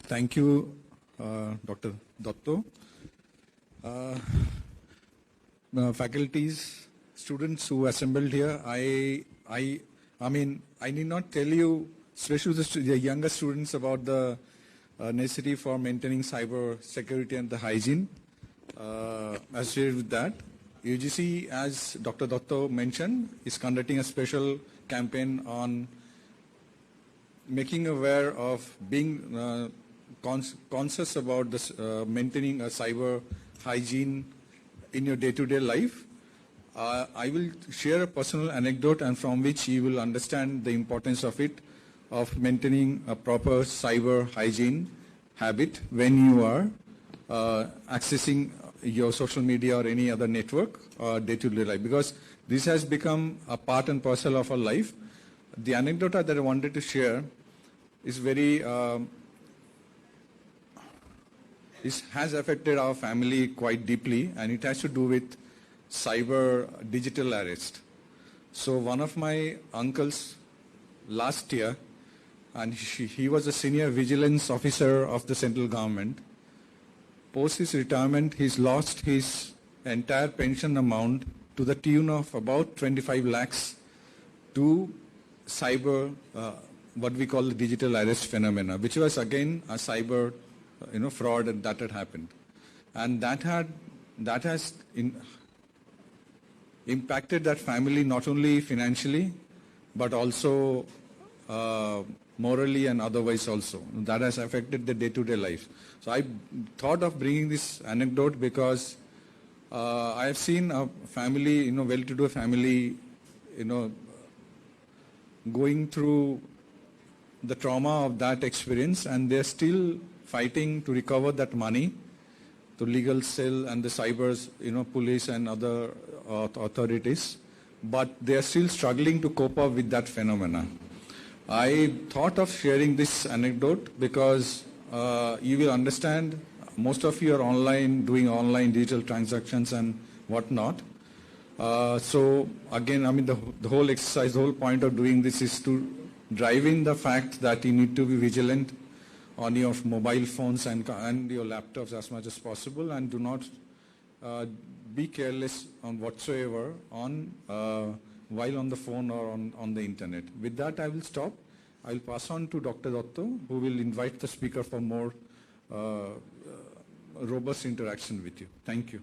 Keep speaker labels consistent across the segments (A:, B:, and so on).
A: Thank you, Dr. Dotto. Faculties, students who assembled here, I mean, I need not tell you, especially the younger students, about the necessity for maintaining cyber security and the hygiene. Associated with that, UGC, as Dr. Dotto mentioned, is conducting a special campaign on making aware of being conscious about this, maintaining a cyber hygiene in your day-to-day life. I will share a personal anecdote, and from which you will understand the importance of it, of maintaining a proper cyber hygiene habit when you are accessing your social media or any other network or day-to-day life, because this has become a part and parcel of our life. The anecdote that I wanted to share is very, this has affected our family quite deeply, and it has to do with cyber digital arrest. So one of my uncles last year, and he was a senior vigilance officer of the central government. Post his retirement, he's lost his entire pension amount to the tune of about 25 lakhs to cyber, what we call the digital arrest phenomena, which was again a cyber, fraud that had happened, and that has impacted that family not only financially, but also morally and otherwise also. That has affected the day-to-day life. So I thought of bringing this anecdote because I have seen a family, well-to-do family, going through the trauma of that experience, and they're still fighting to recover that money to legal cell and the cybers, police and other authorities, but they're still struggling to cope up with that phenomena. I thought of sharing this anecdote because you will understand, most of you are online, doing online digital transactions and whatnot. So again, the whole exercise, the whole point of doing this is to drive in the fact that you need to be vigilant on your mobile phones and your laptops as much as possible, and do not be careless on whatsoever on while on the phone or on the internet. With that, I will stop. I will pass on to Dr. Dotto, who will invite the speaker for more robust interaction with you. Thank you.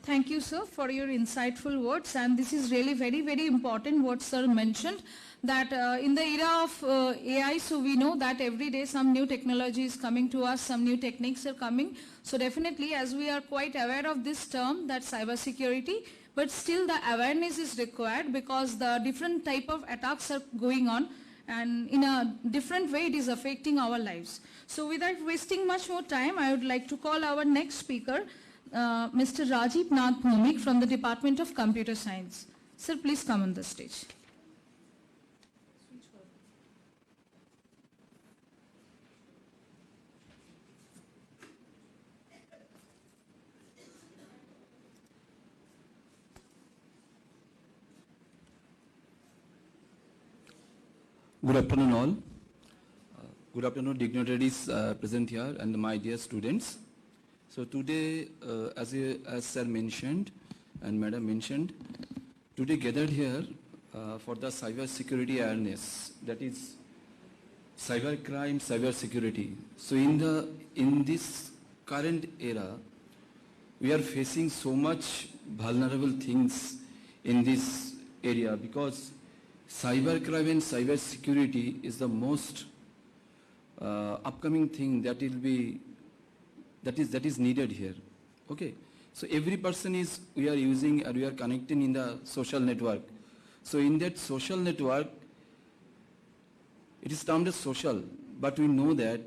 B: Thank you, sir, for your insightful words. And this is really very, very important what sir mentioned, that in the era of AI, so we know that every day some new technology is coming to us, some new techniques are coming. So definitely, as we are quite aware of this term, that cybersecurity, but still the awareness is required, because the different type of attacks are going on, and in a different way it is affecting our lives. So without wasting much more time, I would like to call our next speaker, Mr. 𝐍𝐸𝐴𝐻 from the Department of Computer Science. Sir, please come on the stage.
C: Good afternoon all. Good afternoon dignitaries present here and my dear students. So today, as sir mentioned and madam mentioned, today gathered here for the cyber security awareness, that is cyber crime, cyber security. So in this current era, we are facing so much vulnerable things in this area, because cyber crime and cyber security is the most upcoming thing that will be that is needed here. Okay, so every person we are using and we are connecting in the social network. So in that social network, it is termed as social, but we know that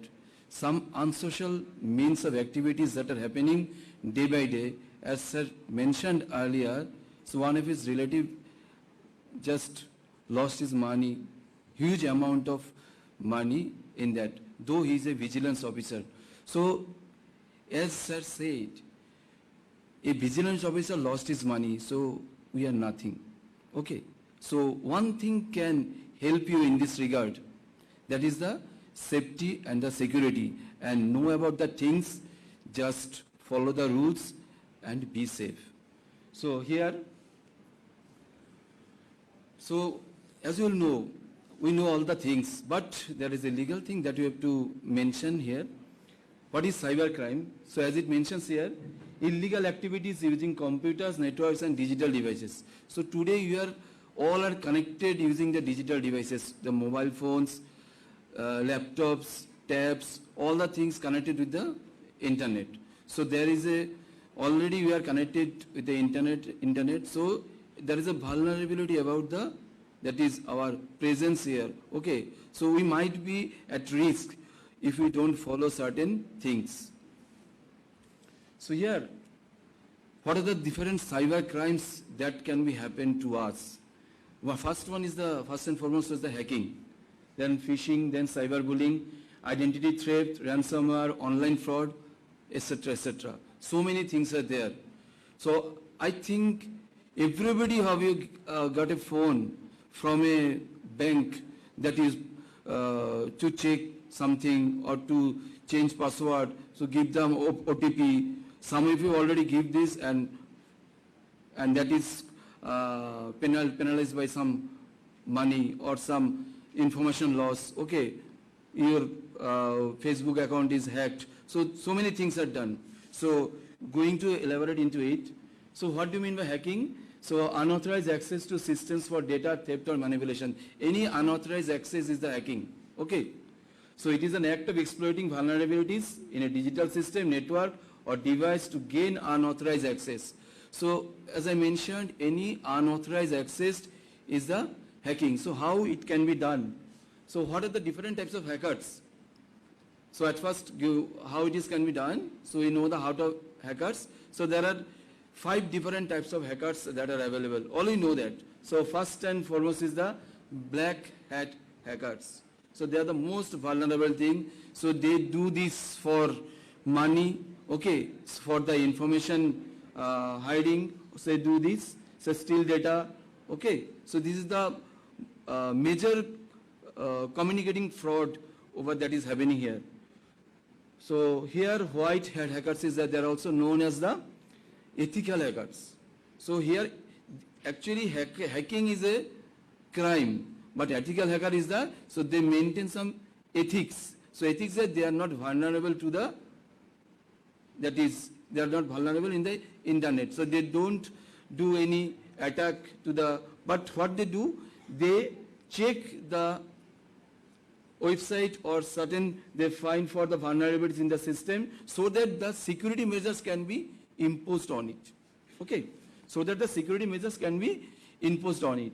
C: some unsocial means of activities that are happening day by day, as sir mentioned earlier. So one of his relative just lost his money, huge amount of money in that, though he is a vigilance officer. So as sir said, a vigilance officer lost his money. So we are nothing. Okay. So one thing can help you in this regard, that is the safety and the security, and know about the things, just follow the rules and be safe. So here, so as you all know, we know all the things, but there is a legal thing that we have to mention here. What is cybercrime? So as it mentions here, illegal activities using computers, networks and digital devices. So today you all are connected using the digital devices, the mobile phones, laptops, tabs, all the things connected with the internet. So there is already we are connected with the internet, so there is a vulnerability about that is our presence here. Okay, so we might be at risk if we don't follow certain things. So here, what are the different cyber crimes that can be happen to us? Well, first and foremost is the hacking, then phishing, then cyberbullying, identity theft, ransomware, online fraud, etc., etc. So many things are there. So I think everybody have you got a phone from a bank that is to check something or to change password, so give them OTP. Some of you already give this, and that is penalized by some money or some information loss. Okay, your Facebook account is hacked. So many things are done. So going to elaborate into it. So what do you mean by hacking? So unauthorized access to systems for data theft or manipulation. Any unauthorized access is the hacking. Okay. So it is an act of exploiting vulnerabilities in a digital system, network or device to gain unauthorized access. So as I mentioned, any unauthorized access is the hacking. So how it can be done? So what are the different types of hackers? So at first, how it can be done. So we know the how to hackers. So there are 5 different types of hackers that are available. All we know that. So first and foremost is the black hat hackers. So they are the most vulnerable thing. So they do this for money, okay, for the information hiding. So they do this, so steal data, okay. So this is the major communicating fraud over that is happening here. So here white hat hackers is that they are also known as the ethical hackers. So here actually hacking is a crime, but ethical hacker is so they maintain some ethics. So ethics that they are not vulnerable to that is, they are not vulnerable in the internet. So they don't do any attack to but what they do, they check the website or they find for the vulnerabilities in the system so that the security measures can be imposed on it. Okay, so that the security measures can be imposed on it.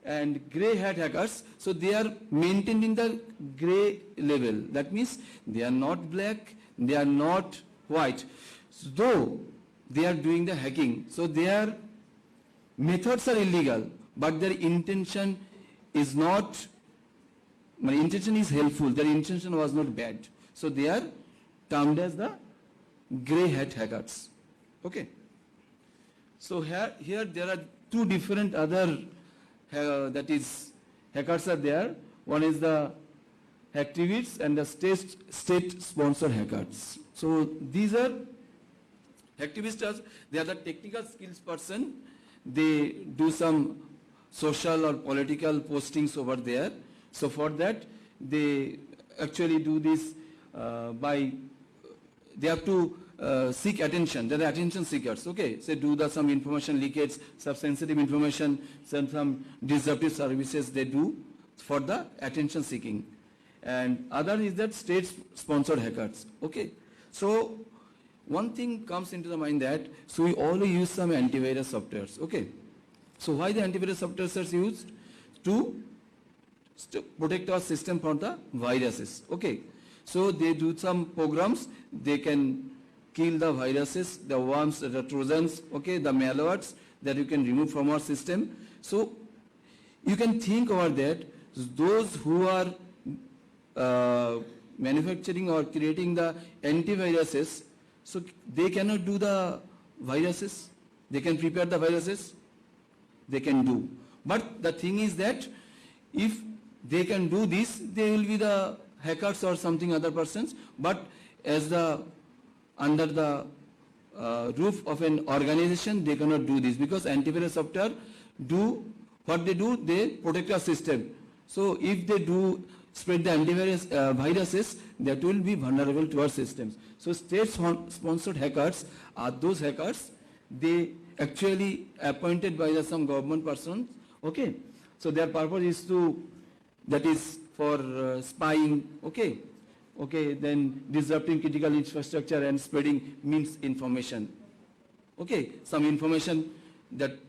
C: And grey hat hackers, so they are maintained in the grey level. That means they are not black, they are not white. So though they are doing the hacking, so their methods are illegal, but their intention is not, my intention is helpful, their intention was not bad. So they are termed as the grey hat hackers. Okay. So here there are 2 different other that is hackers are there. One is the activists and the state sponsored hackers. So these are activists, they are the technical skills person. They do some social or political postings over there. So for that, they actually do this they have to seek attention. They are attention seekers. Okay, so do some information leakage, some sensitive information, some disruptive services they do for the attention seeking. And other is that state-sponsored hackers. Okay, so one thing comes into the mind that so we all use some antivirus softwares. Okay, so why the antivirus softwares are used? To protect our system from the viruses. Okay, so they do some programs. They can kill the viruses, the worms, the trojans, okay, the malwares that you can remove from our system. So you can think over that those who are manufacturing or creating the antiviruses, so they cannot do the viruses. They can prepare the viruses. they can do. But the thing is that if they can do this, they will be the hackers or something other persons, but as the under the roof of an organization, they cannot do this, because antivirus software do what they do, they protect our system. So if they do spread the antivirus viruses, that will be vulnerable to our systems. So state-sponsored hackers are those hackers, they actually appointed by some government persons, okay? So their purpose is to, that is for spying, okay? Okay, then disrupting critical infrastructure and spreading misinformation. Okay, some information that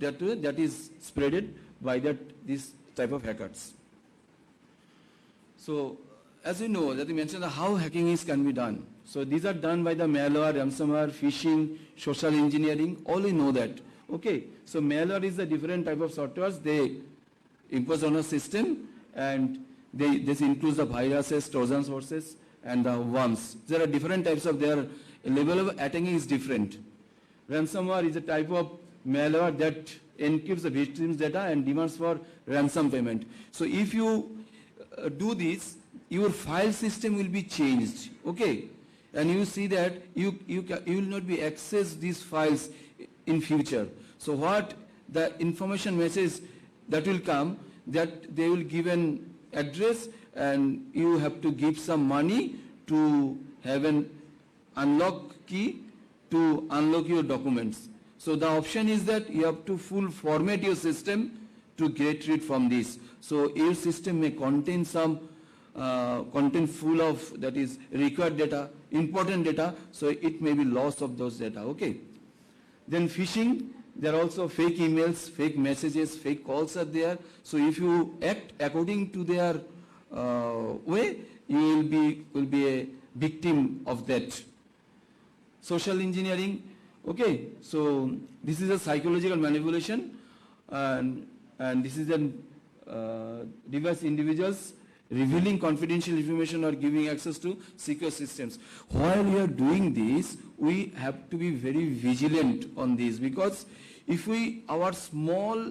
C: is spreaded by this type of hackers. So, as you know, that you mentioned how hacking can be done. So these are done by the malware, ransomware, phishing, social engineering, all we know that. Okay, so malware is a different type of softwares they impose on a system, and this includes the viruses, Trojan horses, and the worms. There are different types of, their level of attacking is different. Ransomware is a type of malware that encrypts the victim's data and demands for ransom payment. So if you do this, your file system will be changed, okay? And you see that you will not be access these files in future. So what the information message that will come, that they will give an address and you have to give some money to have an unlock key to unlock your documents. So the option is that you have to full format your system to get rid from this. So your system may contain some content full of, that is required data, important data, so it may be loss of those data, okay? Then phishing, there are also fake emails, fake messages, fake calls are there. So if you act according to their way, you will be a victim of that. Social engineering, okay, so this is a psychological manipulation, and this is a device individuals revealing confidential information or giving access to secure systems. While we are doing this, we have to be very vigilant on this, because if our small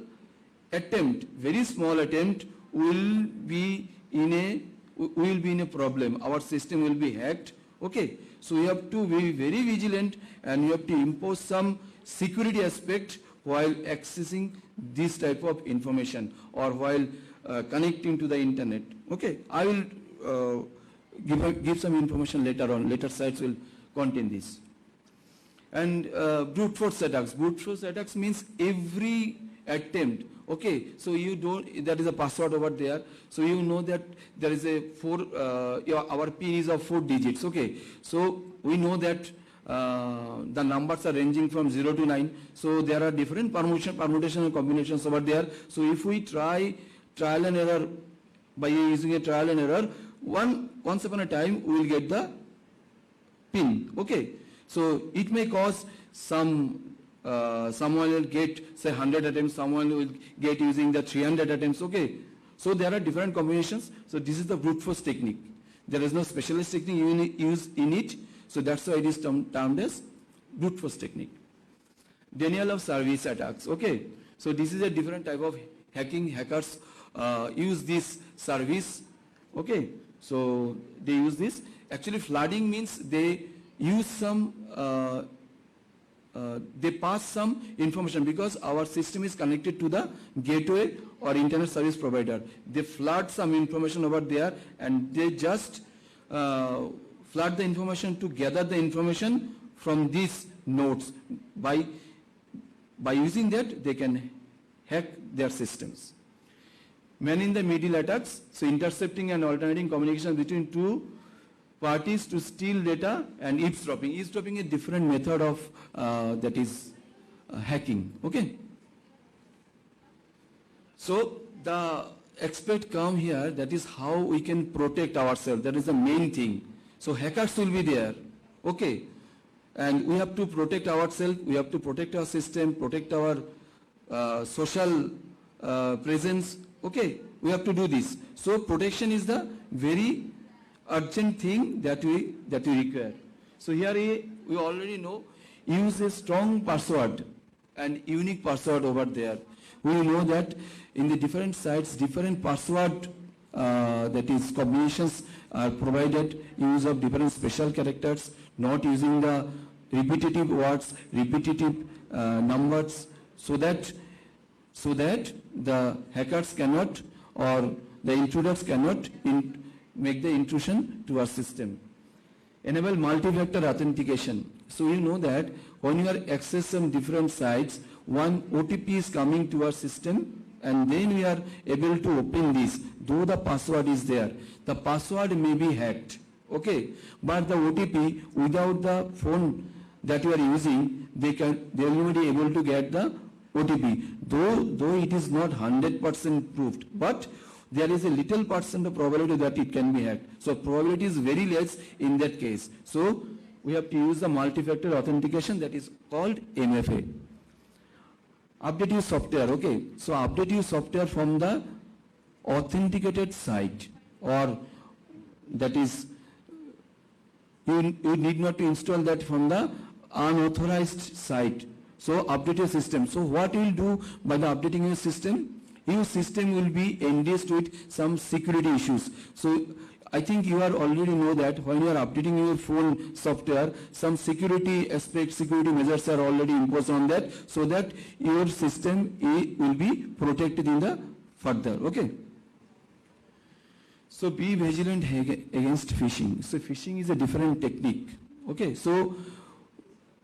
C: attempt, very small attempt, will be in a problem. Our system will be hacked, okay? So we have to be very vigilant, and we have to impose some security aspect while accessing this type of information or while connecting to the internet. Okay, I will give some information later on. Later sites will contain this. And brute force attacks. Brute force attacks means every attempt. Okay, so you don't, that is a password over there. So you know that there is a our PIN is of 4 digits. Okay, so we know that the numbers are ranging from 0 to 9. So there are different permutation and combinations over there. So if we try trial and error, by using a trial and error, once upon a time we will get the PIN. Okay, so it may cause someone will get say 100 attempts, someone will get using the 300 attempts. Okay, so there are different combinations. So this is the brute force technique. There is no specialist technique used in it. So that's why it is termed as brute force technique. Denial of service attacks. Okay, so this is a different type of hacking. Hackers use this service. Okay, so they use this. Actually, flooding means they use some, they pass some information, because our system is connected to the gateway or internet service provider. They flood some information over there, and they just flood the information to gather the information from these nodes. By using that, they can hack their systems. Man-in-the-middle attacks, so intercepting and alternating communication between two parties to steal data, and eavesdropping. Eavesdropping is a different method of that is hacking. Okay. So the aspect come here, that is how we can protect ourselves. That is the main thing. So hackers will be there. Okay. And we have to protect ourselves. We have to protect our system, protect our social presence. Okay, we have to do this. So protection is the very urgent thing that we require. So here we already know, use a strong password. and unique password over there. We know that in the different sites, different password that is combinations are provided, use of different special characters, not using the repetitive words, repetitive numbers, so that the hackers cannot or the intruders cannot make the intrusion to our system. Enable multi-factor authentication. So you know that when you are accessing different sites, one OTP is coming to our system, and then we are able to open this, though the password is there. The password may be hacked, okay, but the OTP, without the phone that you are using, they will be able to get the OTP, though it is not 100% proved, but there is a little percent of probability that it can be hacked. So probability is very less in that case. So we have to use the multi-factor authentication, that is called MFA. Update your software, okay. So update your software from the authenticated site, or that is, you need not to install that from the unauthorized site. So update your system. So what you will do by the updating your system will be engaged with some security issues. So I think you are already know that when you are updating your phone software, some security aspects, security measures are already imposed on that, so that your system will be protected in the further, okay. So be vigilant against phishing. So phishing is a different technique, okay. So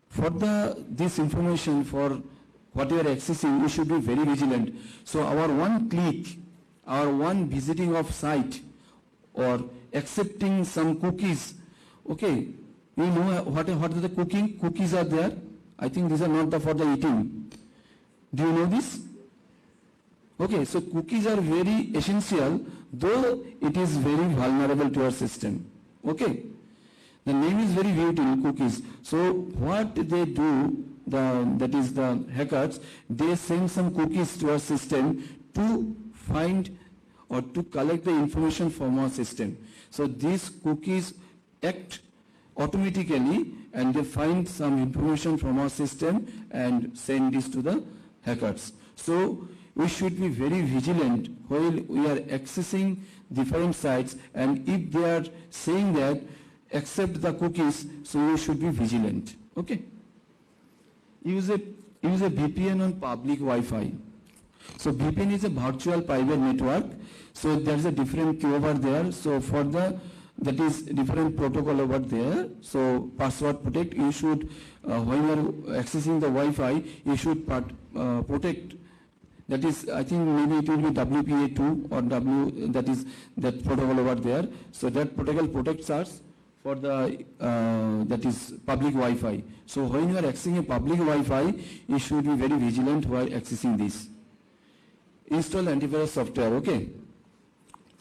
C: for this information, for what you are accessing, you should be very vigilant. So our one click, our one visiting of site, or accepting some cookies, okay, you know what are the cookies are there? I think these are not for the eating. Do you know this? Okay, so cookies are very essential, though it is very vulnerable to our system, okay. The name is very beautiful, cookies. So what they do, that is the hackers, they send some cookies to our system to find or to collect the information from our system. So these cookies act automatically, and they find some information from our system and send this to the hackers. So we should be very vigilant while we are accessing different sites, and if they are saying that accept the cookies, so you should be vigilant, okay. Use a VPN on public Wi-Fi. So VPN is a virtual private network. So there is a different key over there. So for that is different protocol over there. So password protect, you should, when you are accessing the Wi-Fi, you should protect. That is, I think maybe it will be WPA2 or that protocol over there. So that protocol protects us for the that is public Wi-Fi. So when you are accessing a public Wi-Fi, you should be very vigilant while accessing this. Install antivirus software, okay.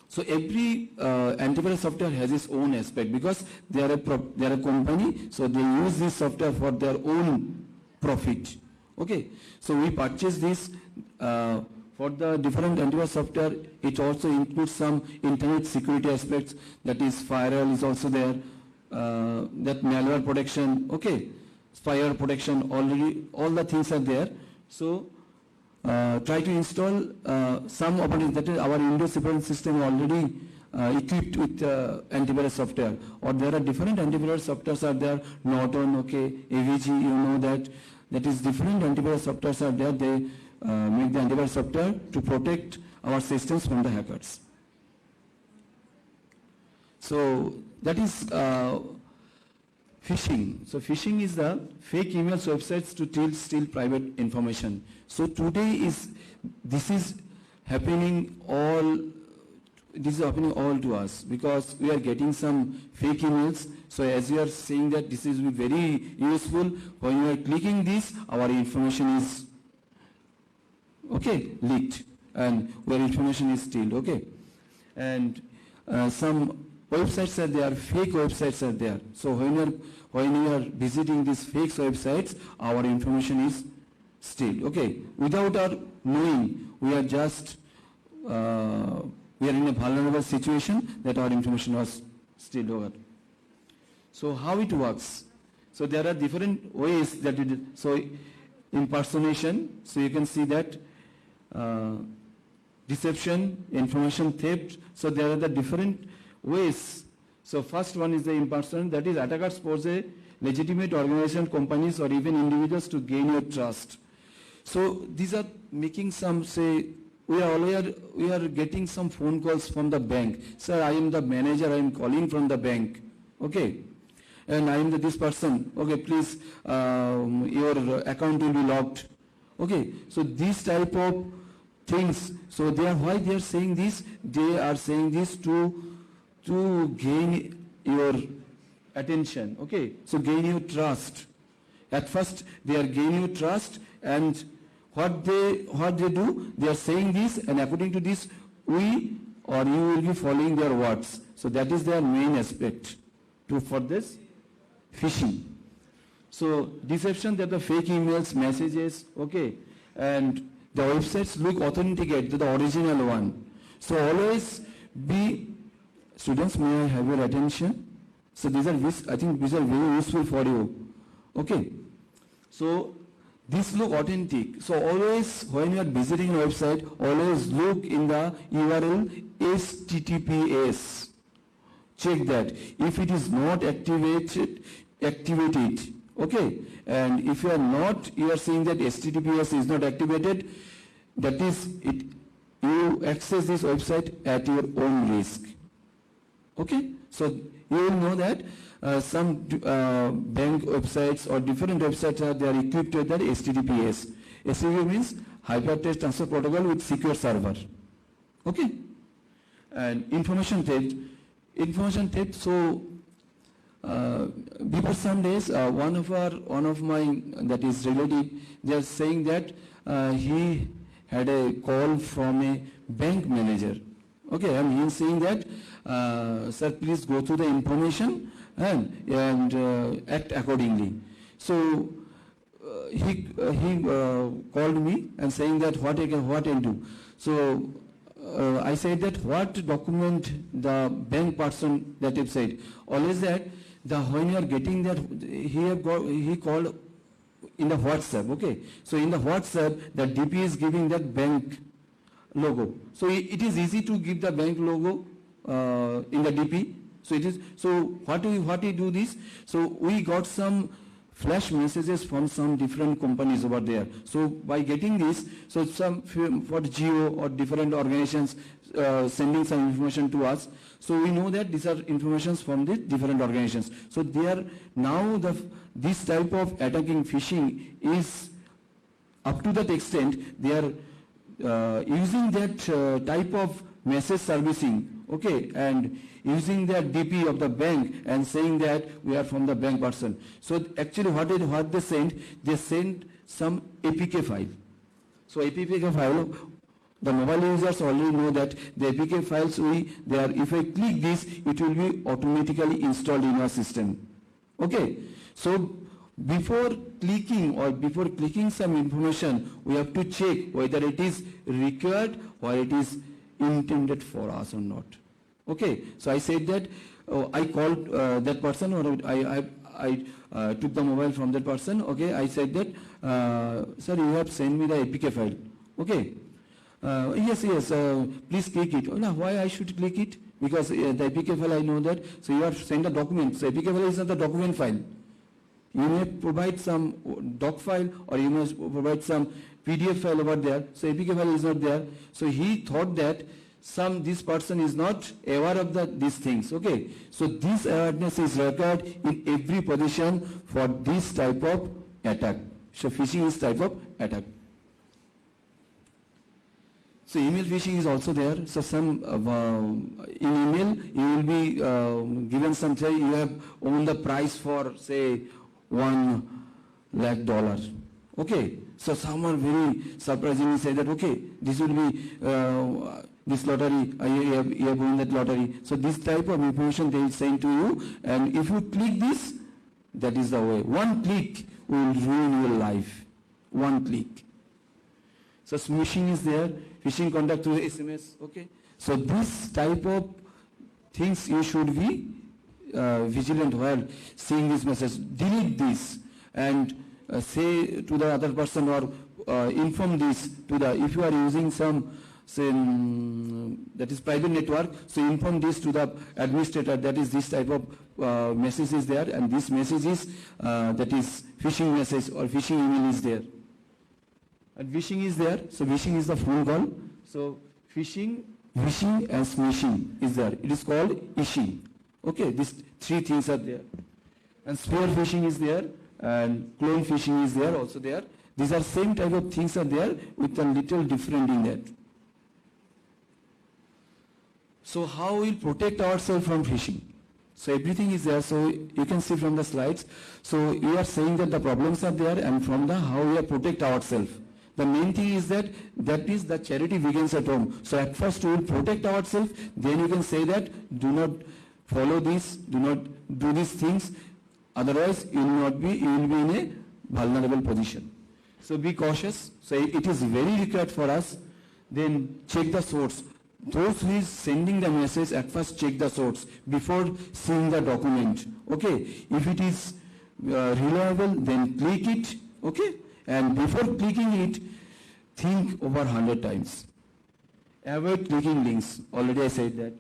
C: So every antivirus software has its own aspect, because they are a company, so they use this software for their own profit, okay. So we purchase this for the different antivirus software. It also includes some internet security aspects, that is firewall is also there, that malware protection, okay, fire protection, already all the things are there. So try to install some operating, that is our Windows operating system already equipped with antivirus software, or there are different antivirus softwares are there, Norton, okay, AVG, you know that is different antivirus softwares are there. They make the antivirus software to protect our systems from the hackers. So that is phishing. So phishing is the fake emails, websites to steal private information. So today this is happening all to us, because we are getting some fake emails. So as you are saying that this is very useful, when you are clicking this, our information is leaked, and where information is stealed, okay. And some websites are there, fake websites are there. So when you are visiting these fake websites, our information is stealed, okay. Without our knowing, we are just we are in a vulnerable situation that our information was stealed over. So how it works? So there are different ways that impersonation. So you can see that deception, information theft. So there are the different ways. So first one is the impersonation, that is attackers pose a legitimate organization, companies or even individuals to gain your trust. So these are making some, say, we are getting some phone calls from the bank. Sir, I am the manager, I am calling from the bank. Okay. And I am this person. Okay, please, your account will be locked. Okay. So these type of things. So why they are saying this? They are saying this to gain your attention. Okay. So gain your trust. At first they are gaining your trust, and what they do, they are saying this, and according to this, we or you will be following their words. So that is their main aspect for this phishing. So deception, that the fake emails, messages, okay, and the websites look authenticate to the original one. So always be, students, may I have your attention? So these are, I think these are very useful for you. Okay. So this look authentic. So always when you are visiting a website, always look in the URL HTTPS. Check that. If it is not activated, activate it. Okay. And if you are seeing that HTTPS is not activated, that is it. You access this website at your own risk. Okay. So you will know that some bank websites or different websites they are equipped with that HTTPS. HTTP means Hypertext Transfer Protocol with secure server. Okay. And information theft. Information theft. So before some days, one of my that is relative, they are saying that he had a call from a bank manager. Okay, and he is saying that, sir, please go through the information and act accordingly. So he called me and saying that what I do. So I said that what document the bank person that have said. Always that when you are getting that, he called in the WhatsApp. Okay, so in the WhatsApp the DP is giving that bank logo. So it is easy to give the bank logo in the DP. So it is. So what we do this? So we got some flash messages from some different companies over there. So by getting this, so some for Jio or different organizations sending some information to us. So we know that these are informations from the different organizations. So they are now this type of attacking phishing is up to that extent they are using that type of message servicing, okay, and using that DP of the bank and saying that we are from the bank person. So actually what they sent some APK file. So APK file, the mobile users already know that the APK files if I click this, it will be automatically installed in our system. Okay. So before clicking some information, we have to check whether it is required or it is intended for us or not. Okay, so I said that I called that person, or I took the mobile from that person. Okay, I said that, sir, you have sent me the APK file. Okay, yes, please click it. Oh, no, why I should click it? Because the APK file I know that. So you have sent a document. So APK file is not the document file. You may provide some doc file or you must provide some PDF file over there. So APK file is not there. So he thought that this person is not aware of these things. Okay. So this awareness is required in every position for this type of attack. So phishing is type of attack. So email phishing is also there. So some in email you will be given some, say you have owned the price for say $1 lakh. Okay. So someone very surprisingly say that, okay, this will be this lottery, you have won that lottery. So this type of information they will send to you, and if you click this, that is the way. One click will ruin your life. One click. So smishing is there, phishing contact through SMS. Okay. So this type of things you should be vigilant while seeing this message. Delete this and say to the other person or inform this to the, if you are using some, say, that is private network, so inform this to the administrator, that is this type of message is there, and this message is, that is phishing message or phishing email is there. And phishing is there, so phishing is the full call. So phishing and smishing is there. It is called ishing. Okay, these three things are there. And spear phishing is there, and clone phishing is there, also there. These are same type of things are there with a little different in that. So how we'll protect ourselves from phishing? So everything is there, so you can see from the slides. So we are saying that the problems are there, and from the how we are protect ourselves. The main thing is that is the charity begins at home. So at first we will protect ourselves, then you can say that do not follow this, do not do these things, otherwise you will be in a vulnerable position. So be cautious. So it is very required for us. Then check the source. Those who is sending the message, at first check the source before seeing the document. Okay, if it is reliable, then click it. Okay, and before clicking it, think over 100 times. Avoid clicking links. Already I said that.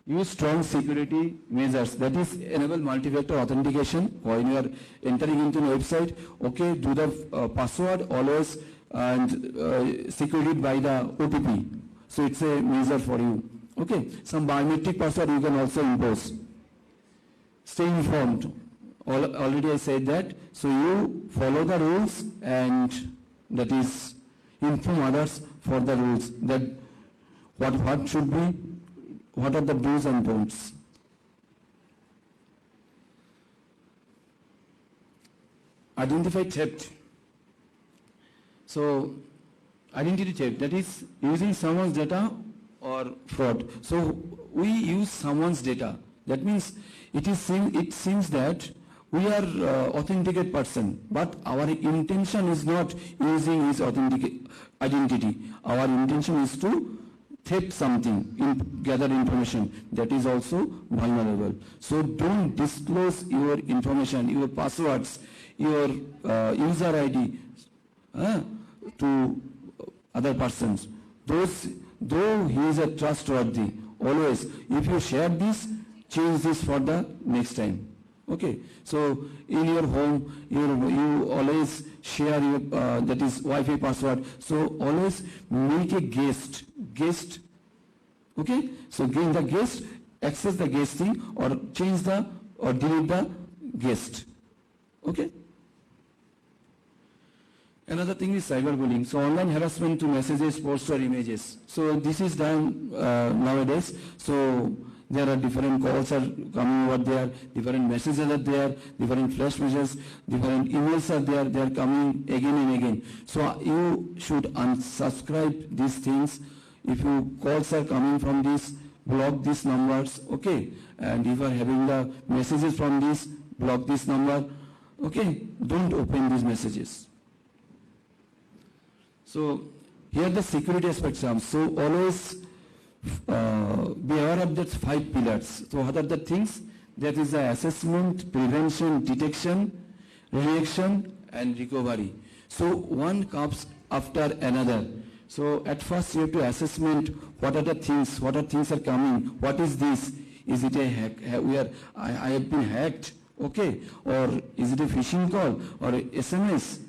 C: Use strong security measures. That is, enable multi-factor authentication when you are entering into a website. Okay, do the password always and secure it by the OTP. So it's a measure for you. Okay, some biometric password you can also impose. Stay informed. Already I said that. So you follow the rules, and that is inform others for the rules. That what should be, what are the do's and don'ts. Identify theft. So identity theft, that is using someone's data or fraud. So we use someone's data. That means it seems that we are authenticate person, but our intention is not using his authentic identity. Our intention is to theft something, gather information. That is also vulnerable. So don't disclose your information, your passwords, your user ID to other persons. Though he is a trustworthy, always, if you share this, change this for the next time. Okay, so in your home, you always share your, that is Wi-Fi password. So always make a guest. Okay, so gain the guest, access the guest thing, or change the, or delete the guest. Okay. Another thing is cyberbullying. So online harassment to messages, posts or images. So this is done nowadays. So there are different calls are coming over there, different messages are there, different flash messages, different emails are there, they are coming again and again. So you should unsubscribe these things. If you calls are coming from this, block these numbers, okay? And if you are having the messages from this, block this number, okay? Don't open these messages. So here the security aspects comes. So always be aware of that 5 pillars. So what are the things? That is the assessment, prevention, detection, reaction and recovery. So one comes after another. So at first you have to assessment what are the things, what are things are coming, what is this? Is it a hack? I have been hacked, okay? Or is it a phishing call or a SMS?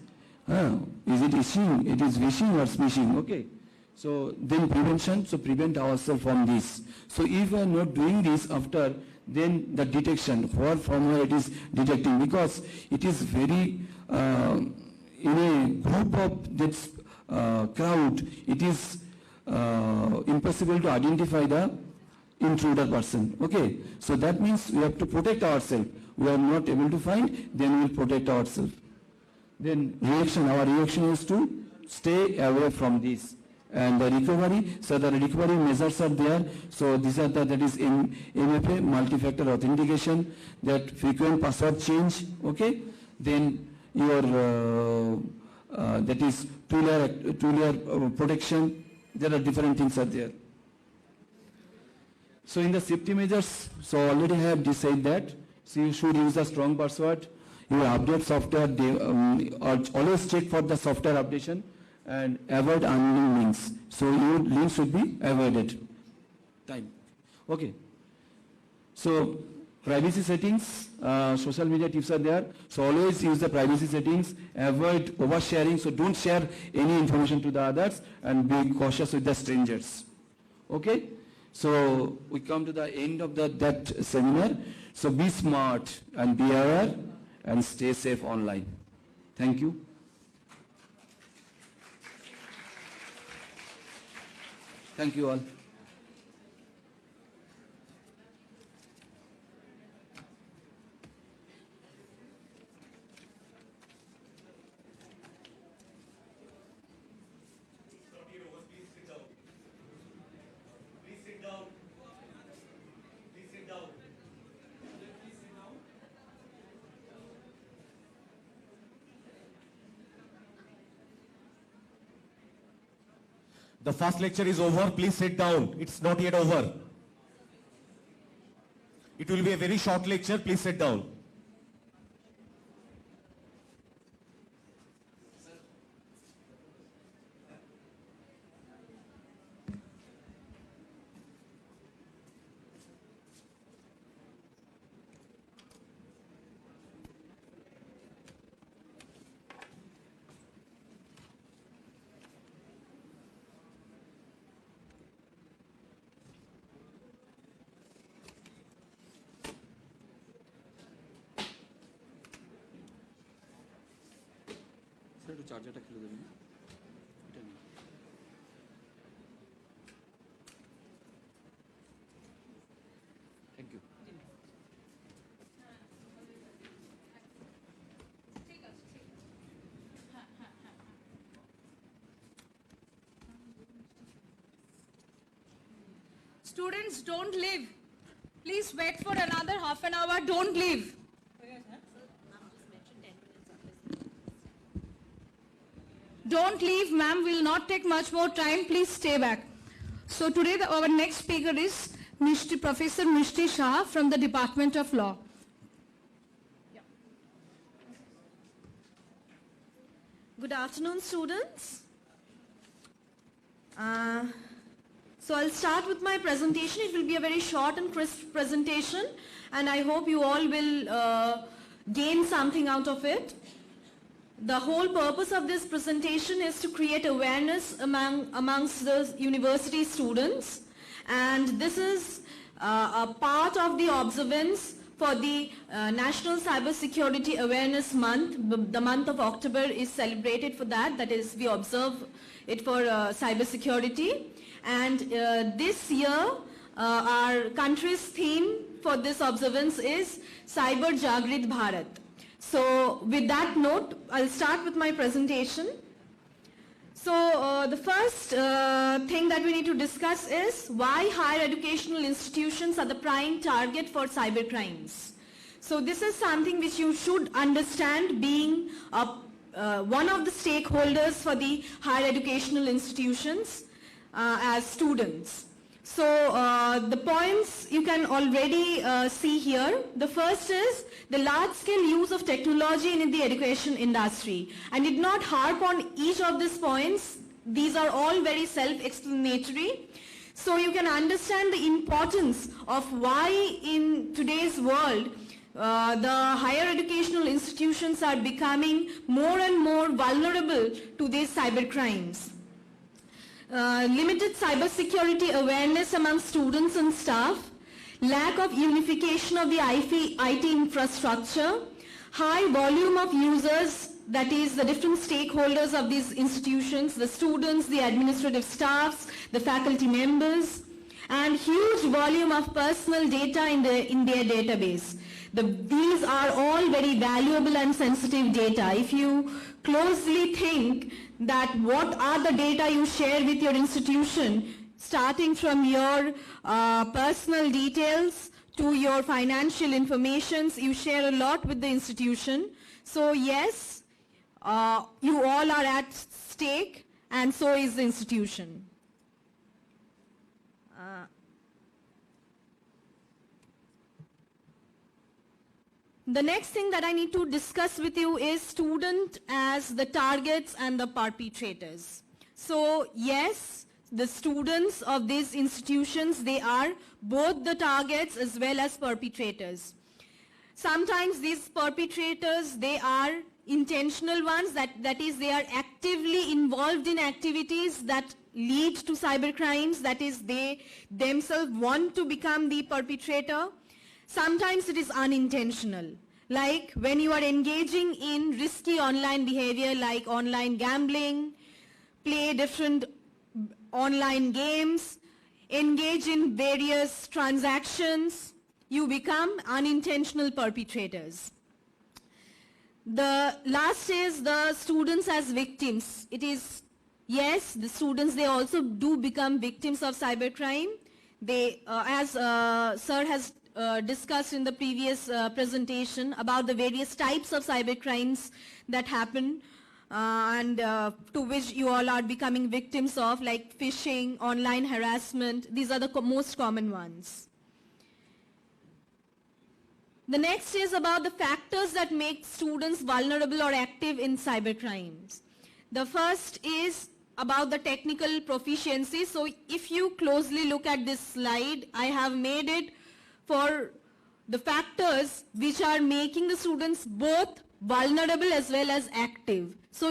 C: Is it phishing? It is phishing or smishing, okay? So then prevention, so prevent ourselves from this. So if we are not doing this after, then the detection, from where it is detecting, because it is very, in a group of this crowd, it is impossible to identify the intruder person, okay? So that means we have to protect ourselves. We are not able to find, then we will protect ourselves. Then reaction, our reaction is to stay away from this. And the recovery, so the recovery measures are there. So these are that is in MFA, multi-factor authentication, that frequent password change, okay? Then your, that is two-layer protection. There are different things are there. So in the safety measures, so already I have decided that. So you should use a strong password. You update software, always check for the software updation and avoid unknown links. So your links should be avoided. Time. Okay. So privacy settings, social media tips are there. So always use the privacy settings, avoid oversharing. So don't share any information to the others and be cautious with the strangers. Okay. So we come to the end of that seminar. So be smart and be aware and stay safe online. Thank you. Thank you all.
D: The first lecture is over. Please sit down. It's not yet over. It will be a very short lecture. Please sit down.
C: চার্জারটা খুলে দেবেন এটা নিন thank you
B: Students, don't leave. Please wait for another half an hour. Don't leave. Don't leave, ma'am. Will not take much more time. Please stay back. So today our next speaker is Professor Mishti Shah from the Department of Law.
E: Good afternoon, students. So I'll start with my presentation. It will be a very short and crisp presentation, and I hope you all will gain something out of it. The whole purpose of this presentation is to create awareness amongst the university students, and this is a part of the observance for the National Cybersecurity Awareness Month. The month of October is celebrated for that. That is, we observe it for cybersecurity. And this year, our country's theme for this observance is Cyber Jagrit Bharat. So with that note, I'll start with my presentation. So the first thing that we need to discuss is why higher educational institutions are the prime target for cyber crimes. So this is something which you should understand, being one of the stakeholders for the higher educational institutions as students. So the points you can already see here. The first is the large-scale use of technology in the education industry. I did not harp on each of these points. These are all very self-explanatory. So you can understand the importance of why in today's world the higher educational institutions are becoming more and more vulnerable to these cyber crimes. Limited cybersecurity awareness among students and staff, lack of unification of the IT infrastructure, high volume of users, that is the different stakeholders of these institutions, the students, the administrative staffs, the faculty members, and huge volume of personal data in their database. These are all very valuable and sensitive data. If you closely think that what are the data you share with your institution, starting from your personal details to your financial information, you share a lot with the institution. So yes, you all are at stake, and so is the institution. The next thing that I need to discuss with you is student as the targets and the perpetrators. So yes, the students of these institutions, they are both the targets as well as perpetrators. Sometimes these perpetrators, they are intentional ones, that is, they are actively involved in activities that lead to cybercrimes, that is, they themselves want to become the perpetrator. Sometimes it is unintentional, like when you are engaging in risky online behavior like online gambling, play different online games, engage in various transactions, you become unintentional perpetrators. The last is the students as victims. It is, yes, the students, they also do become victims of cybercrime. They, as Sir has discussed in the previous presentation about the various types of cybercrimes that happen and to which you all are becoming victims of, like phishing, online harassment. These are the most common ones. The next is about the factors that make students vulnerable or active in cybercrimes. The first is about the technical proficiency. So if you closely look at this slide, I have made it for the factors which are making the students both vulnerable as well as active. So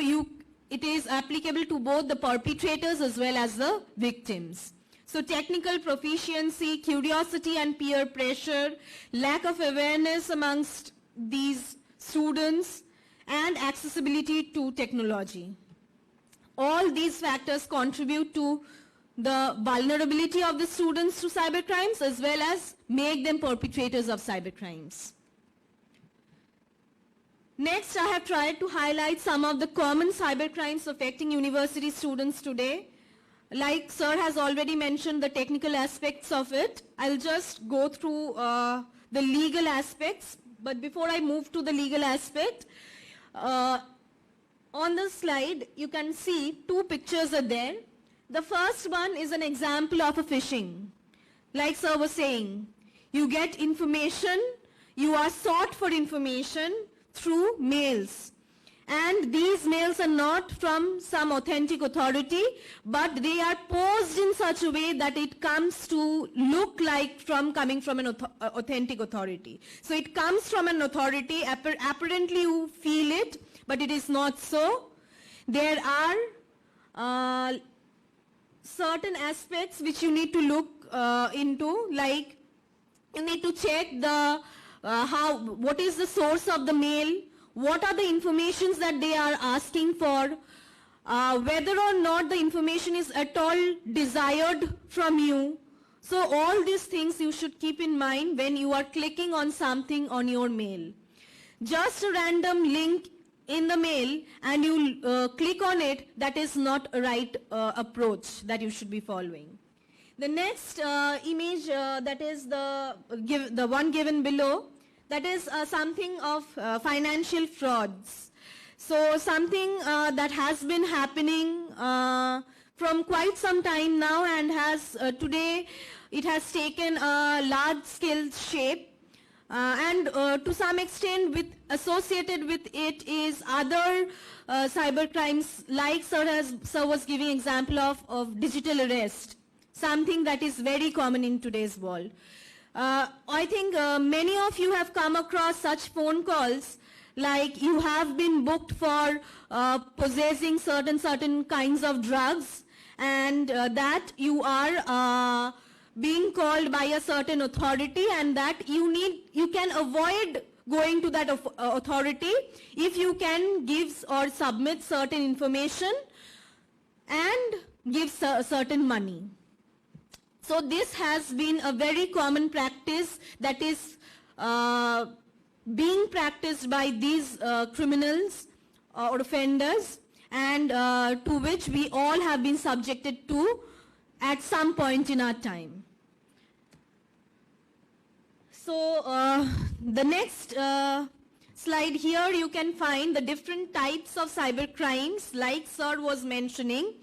E: it is applicable to both the perpetrators as well as the victims. So technical proficiency, curiosity and peer pressure, lack of awareness amongst these students, and accessibility to technology. All these factors contribute to the vulnerability of the students to cybercrimes as well as make them perpetrators of cybercrimes. Next, I have tried to highlight some of the common cybercrimes affecting university students today. Like Sir has already mentioned the technical aspects of it, I'll just go through the legal aspects. But before I move to the legal aspect, on the slide you can see two pictures are there. The first one is an example of a phishing. Like Sir was saying, you get information, you are sought for information through mails. And these mails are not from some authentic authority, but they are posed in such a way that it comes to look like coming from an authentic authority. So it comes from an authority, apparently you feel it, but it is not so. There are certain aspects which you need to look into, like you need to check the what is the source of the mail, what are the informations that they are asking for, whether or not the information is at all desired from you. So all these things you should keep in mind when you are clicking on something on your mail. Just a random link in the mail and you click on it, that is not a right approach that you should be following. The next image that is the one given below, that is something of financial frauds. So something that has been happening from quite some time now and has today it has taken a large scale shape. And to some extent associated with it is other cyber crimes, like Sir was giving example of digital arrest, something that is very common in today's world. I think many of you have come across such phone calls, like you have been booked for possessing certain kinds of drugs, and that you are being called by a certain authority, and that you can avoid going to that authority if you can give or submit certain information and give certain money. So this has been a very common practice that is being practiced by these criminals or offenders, and to which we all have been subjected to at some point in our time. So the next slide here, you can find the different types of cyber crimes like Sir was mentioning,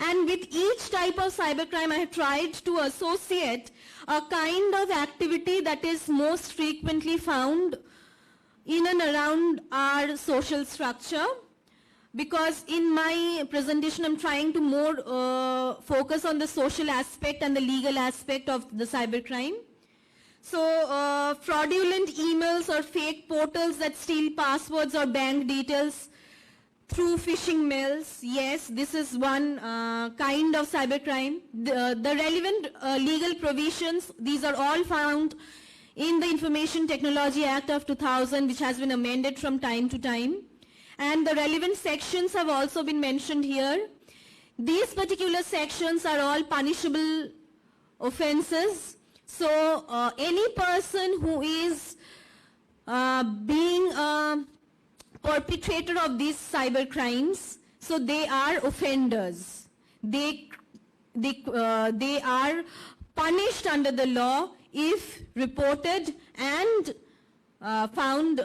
E: and with each type of cybercrime I have tried to associate a kind of activity that is most frequently found in and around our social structure, because in my presentation I'm trying to more focus on the social aspect and the legal aspect of the cybercrime. So fraudulent emails or fake portals that steal passwords or bank details through phishing mails, yes, this is one kind of cybercrime. The relevant legal provisions, these are all found in the Information Technology Act of 2000, which has been amended from time to time. And the relevant sections have also been mentioned here. These particular sections are all punishable offenses. So any person who is being a perpetrator of these cyber crimes, so they are offenders. They are punished under the law if reported and found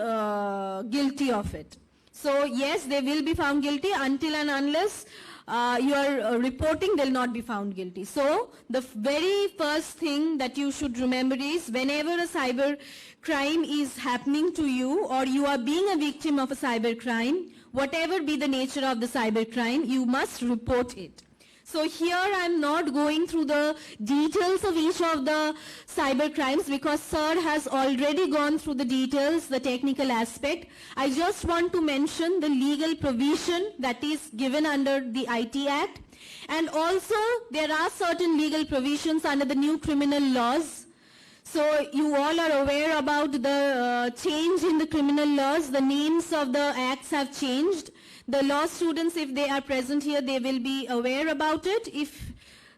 E: guilty of it. So yes, they will be found guilty until and unless you are reporting, they'll not be found guilty. So the very first thing that you should remember is whenever a cyber crime is happening to you or you are being a victim of a cyber crime, whatever be the nature of the cyber crime, you must report it. So here I'm not going through the details of each of the cyber crimes because sir has already gone through the details, the technical aspect. I just want to mention the legal provision that is given under the IT Act. And also there are certain legal provisions under the new criminal laws. So you all are aware about the change in the criminal laws. The names of the acts have changed. The law students, if they are present here, they will be aware about it. If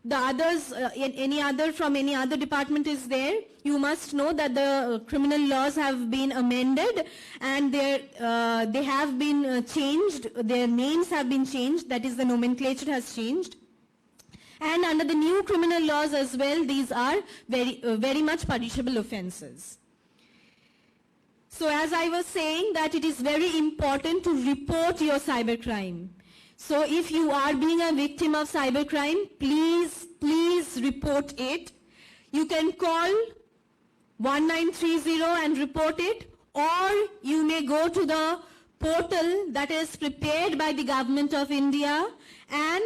E: the others, any other from any other department is there, you must know that the criminal laws have been amended and they have been changed. Their names have been changed. That is, the nomenclature has changed. And under the new criminal laws as well, these are very much punishable offenses. So as I was saying that it is very important to report your cybercrime. So if you are being a victim of cybercrime, please report it. You can call 1930 and report it, or you may go to the portal that is prepared by the Government of India, and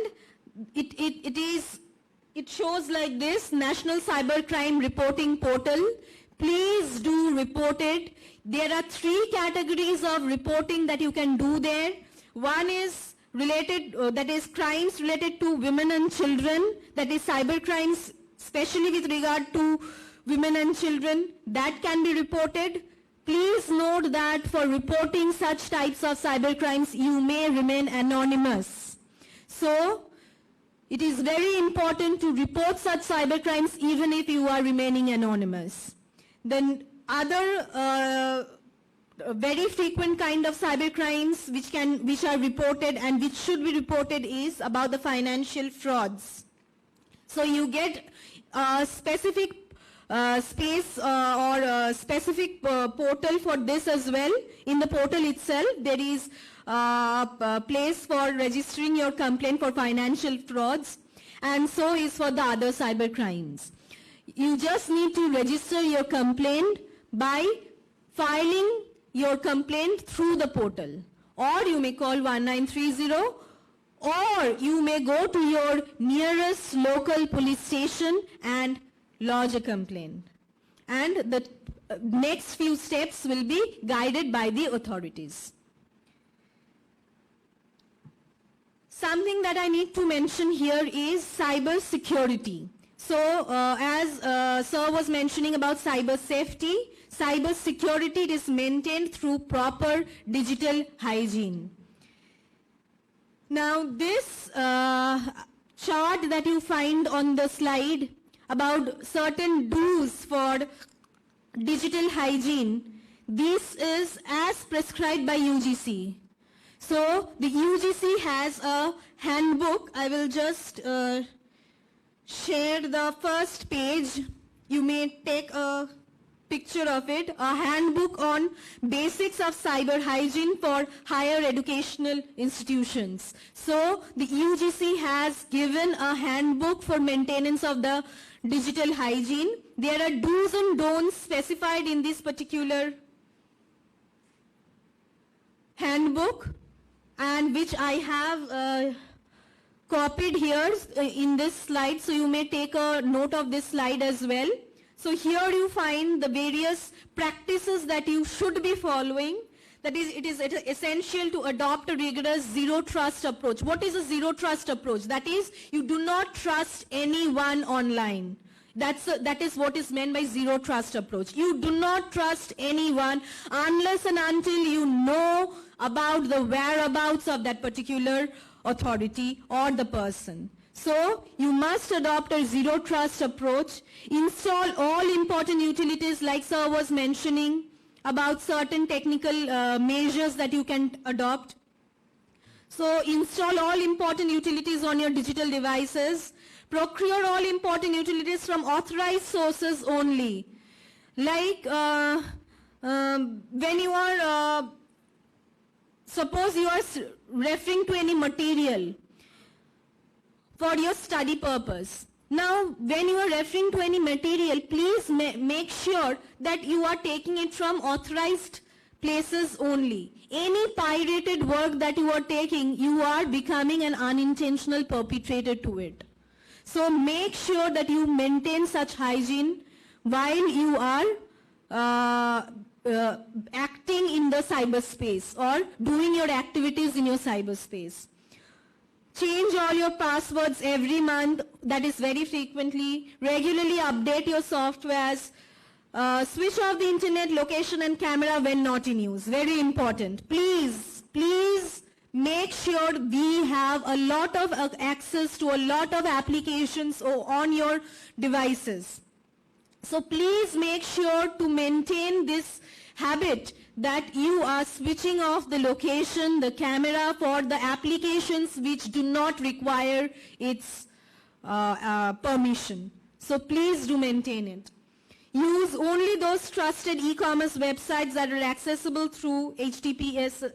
E: it shows like this, National Cybercrime Reporting Portal. Please do report it. There are 3 categories of reporting that you can do there. One is related, that is crimes related to women and children, that is cyber crimes, especially with regard to women and children, that can be reported. Please note that for reporting such types of cyber crimes, you may remain anonymous. So, it is very important to report such cyber crimes even if you are remaining anonymous. Then other very frequent kind of cyber crimes which are reported and which should be reported is about the financial frauds. So you get a specific space or a specific portal for this as well. In the portal itself, there is a place for registering your complaint for financial frauds, and so is for the other cyber crimes. You just need to register your complaint by filing your complaint through the portal, or you may call 1930, or you may go to your nearest local police station and lodge a complaint. And the next few steps will be guided by the authorities. Something that I need to mention here is cyber security. So as sir was mentioning about cyber safety, cyber security is maintained through proper digital hygiene. Now this chart that you find on the slide about certain do's for digital hygiene, this is as prescribed by UGC. So the UGC has a handbook. I will just share the first page. You may take a picture of it, a handbook on basics of cyber hygiene for higher educational institutions. So the UGC has given a handbook for maintenance of the digital hygiene. There are do's and don'ts specified in this particular handbook, and which I have copied here in this slide, so you may take a note of this slide as well. So here you find the various practices that you should be following. That is, it is essential to adopt a rigorous zero trust approach. What is a zero trust approach? That is, you do not trust anyone online. That is what is meant by zero trust approach. You do not trust anyone unless and until you know about the whereabouts of that particular authority or the person. So you must adopt a zero trust approach. Install all important utilities, like sir was mentioning about certain technical measures that you can adopt. So install all important utilities on your digital devices. Procure all important utilities from authorized sources only. Like when you are, suppose you are referring to any material for your study purpose. Now, when you are referring to any material, please make sure that you are taking it from authorized places only. Any pirated work that you are taking, you are becoming an unintentional perpetrator to it. So make sure that you maintain such hygiene while you are acting in the cyberspace or doing your activities in your cyberspace. Change all your passwords every month, that is very frequently. Regularly update your softwares. Switch off the internet, location and camera when not in use. Very important. Please make sure we have a lot of access to a lot of applications on your devices. So please make sure to maintain this habit that you are switching off the location, the camera for the applications which do not require its permission. So please do maintain it. Use only those trusted e-commerce websites that are accessible through HTTPS.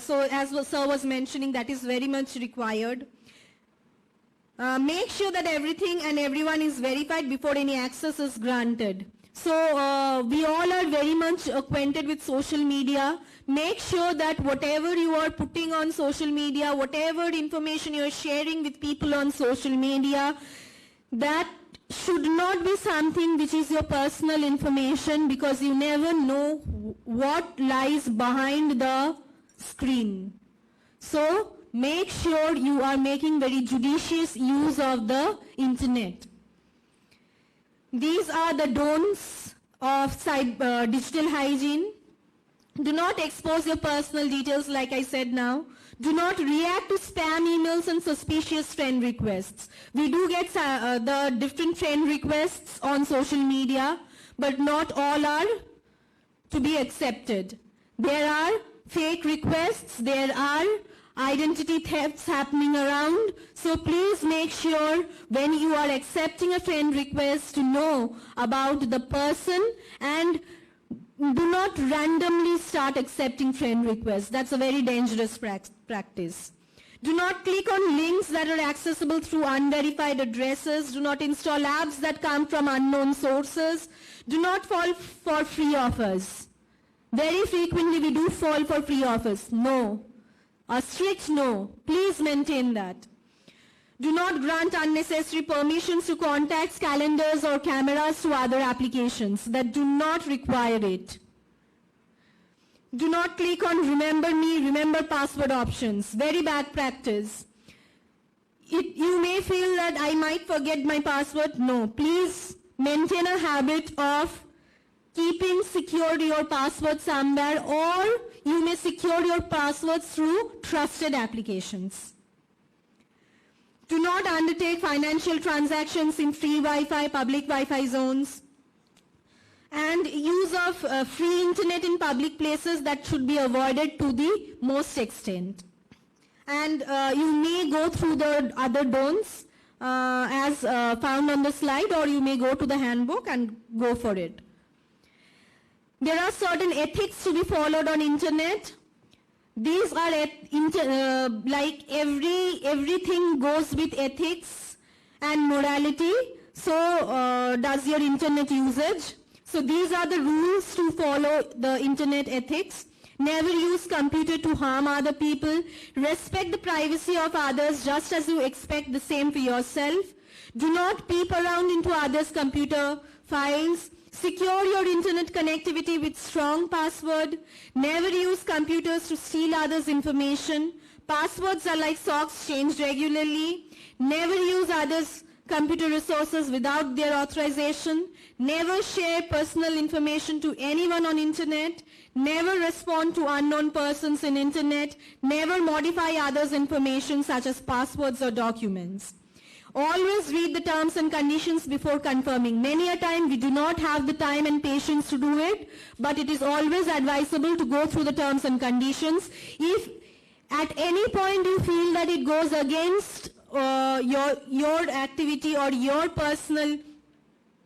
E: So as sir was mentioning, that is very much required. Make sure that everything and everyone is verified before any access is granted. So we all are very much acquainted with social media. Make sure that whatever you are putting on social media, whatever information you are sharing with people on social media, that should not be something which is your personal information, because you never know what lies behind the screen. So make sure you are making very judicious use of the internet. These are the don'ts of digital hygiene. Do not expose your personal details, like I said now. Do not react to spam emails and suspicious friend requests. We do get the different friend requests on social media, but not all are to be accepted. There are fake requests, there are identity thefts happening around. So please make sure when you are accepting a friend request to know about the person, and do not randomly start accepting friend requests. That's a very dangerous practice. Do not click on links that are accessible through unverified addresses. Do not install apps that come from unknown sources. Do not fall for free offers. Very frequently we do fall for free offers. No. A strict no. Please maintain that. Do not grant unnecessary permissions to contacts, calendars or cameras to other applications that do not require it. Do not click on remember me, remember password options. Very bad practice. You may feel that I might forget my password. No, please maintain a habit of keeping secure your password somewhere, or you may secure your passwords through trusted applications. Do not undertake financial transactions in free Wi-Fi, public Wi-Fi zones. And use of free internet in public places, that should be avoided to the most extent. And you may go through the other don'ts as found on the slide, or you may go to the handbook and go for it. There are certain ethics to be followed on internet. These are like everything goes with ethics and morality. So does your internet usage. So these are the rules to follow the internet ethics. Never use computer to harm other people. Respect the privacy of others just as you expect the same for yourself. Do not peep around into others' computer files. Secure your internet connectivity with strong password. Never use computers to steal others' information. Passwords are like socks, changed regularly. Never use others' computer resources without their authorization. Never share personal information to anyone on internet. Never respond to unknown persons in internet. Never modify others' information such as passwords or documents. Always read the terms and conditions before confirming. Many a time we do not have the time and patience to do it, but it is always advisable to go through the terms and conditions. If at any point you feel that it goes against your activity or your personal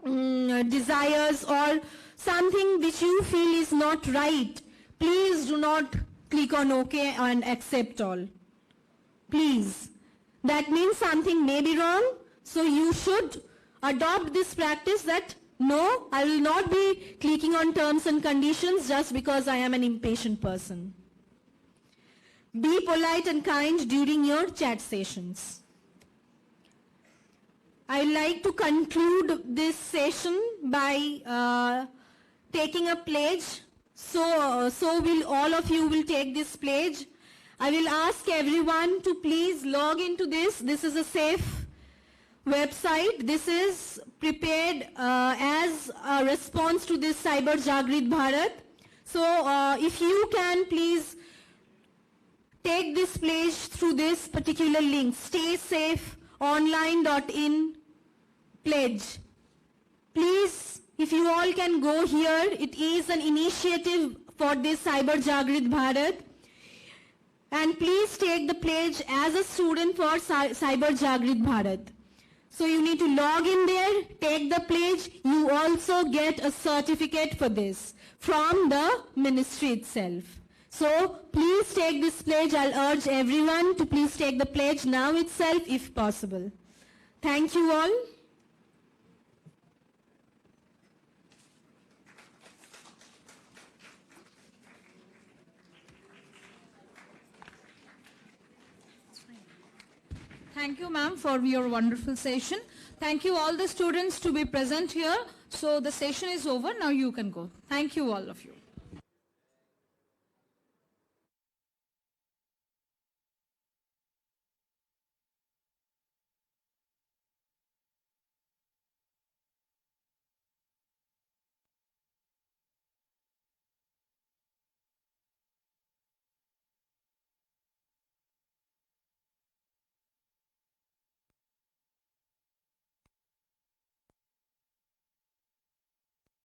E: desires or something which you feel is not right, please do not click on OK and accept all. Please. That means something may be wrong, so you should adopt this practice that no, I will not be clicking on terms and conditions just because I am an impatient person. Be polite and kind during your chat sessions. I would like to conclude this session by taking a pledge. So will all of you will take this pledge. I will ask everyone to please log into this. This is a safe website. This is prepared as a response to this Cyber Jagrit Bharat. So if you can please take this pledge through this particular link, staysafeonline.in pledge. Please, if you all can go here, it is an initiative for this Cyber Jagrit Bharat. And please take the pledge as a student for Cyber Jagrit Bharat. So you need to log in there, take the pledge. You also get a certificate for this from the ministry itself. So please take this pledge. I'll urge everyone to please take the pledge now itself if possible. Thank you all.
B: Thank you, ma'am, for your wonderful session. Thank you all the students to be present here. So the session is over. Now you can go. Thank you, all of you.